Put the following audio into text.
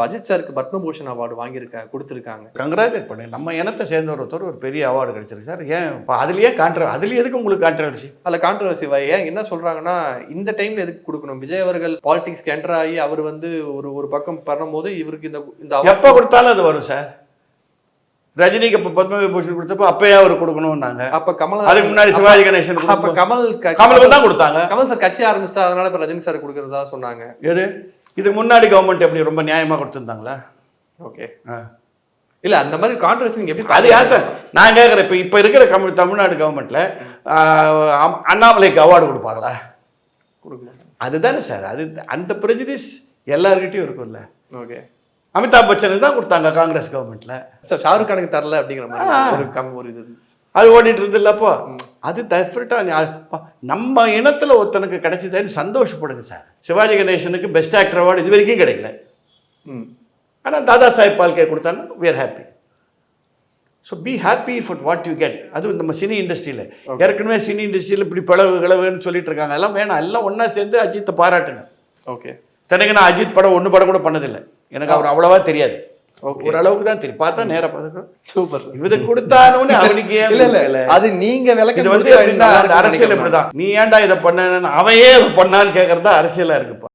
அஜித் சாருக்கு பத்மபூஷன் அவார்டு கொடுத்துருக்காங்க. கங்க்ராச்சுலேட் பண்ணு. நம்ம இனத்தை சேர்ந்த ஒருத்தர் ஒரு பெரிய அவார்டு கிடைச்சிருக்கு சார். ஏன் அதுலயே அதுல எதுக்கு உங்களுக்கு கான்ட்ரவர்சி? அதில் கான்ட்ரவர்சி ஏன் என்ன சொல்றாங்கன்னா, இந்த டைம்ல எதுக்கு கொடுக்கணும்? விஜய் அவர்கள் பாலிடிக்ஸ்க்கு என்டர் ஆகி அவர் வந்து ஒரு பக்கம் பண்ணும்போது இவருக்கு இந்த எப்போ கொடுத்தாலும் அது வரும் சார். ரஜினிக்கு இப்போ பத்மவிபூஷன் கொடுத்தப்போ அப்பயே அவர் கொடுக்கணும்னாங்க. அப்ப கமல் அதுக்கு முன்னாடி சிவாஜி கணேசன் அப்ப கமலுக்கு தான் கொடுத்தாங்க. கமல் சார் கட்சி ஆரம்பிச்சா அதனால இப்ப ரஜினி சார் கொடுக்கறதா சொன்னாங்க. எது இதுக்கு முன்னாடி கவர்மெண்ட் எப்படி ரொம்ப நியாயமா கொடுத்துருந்தாங்களா? ஓகே, இல்ல அந்த மாதிரி கான்ட்ரவர்சி நீங்க எப்படி? அது யார் சார் நான் கேட்குறேன். இப்போ இருக்கிற தமிழ்நாடு கவர்மெண்ட்ல அண்ணாமலைக்கு அவார்டு கொடுப்பாங்களா? அதுதானே சார். அது அந்த ப்ரெஜுடிஸ் எல்லார்கிட்டையும் இருக்கும்ல. ஓகே, அமிதாப் பச்சனுக்கு தான் கொடுத்தாங்க காங்கிரஸ் கவர்மெண்ட்ல. சார் ஷாருக் கானுக்கு தரல அப்படிங்கிற மாதிரி ஒரு இது அது ஓடிட்டு இருந்தில்ல. அப்போ அது டெஃபினட்டா நம்ம இனத்துல ஒருத்தனுக்கு கிடைச்சதுன்னு சந்தோஷப்படுங்க சார். சிவாஜி கணேசனுக்கு பெஸ்ட் ஆக்டர் அவார்டு இது வரைக்கும் கிடைக்கல. ஆனால் தாதா சாஹேப் பால்கே கொடுத்தாங்க. We are happy. So be happy for what you get. அதுவும் நம்ம சினி இண்டஸ்ட்ரியில் ஏற்கனவே சினி இண்டஸ்ட்ரியில் இப்படி பிளவுன்னு சொல்லிட்டு இருக்காங்க. எல்லாம் வேணாம், எல்லாம் ஒன்றா சேர்ந்து அஜித்தை பாராட்டுங்க. ஓகே, தனக்கு நான் அஜித் படம் படம் கூட பண்ணதில்லை. எனக்கு அவர் அவ்வளவா தெரியாது. ஓரளவுக்கு தான் தெரியும். பார்த்தா நேரா பார்த்துக்கோ. சூப்பர். இது கொடுத்தானே அவனுக்கு ஏன் அது நீங்க விளக்கம். இது வந்து அரசியல் இப்படிதான். நீ ஏன்டா இதை பண்ண, அவையே இதை பண்ணான்னு கேட்கறதா அரசியலா இருக்குப்பா.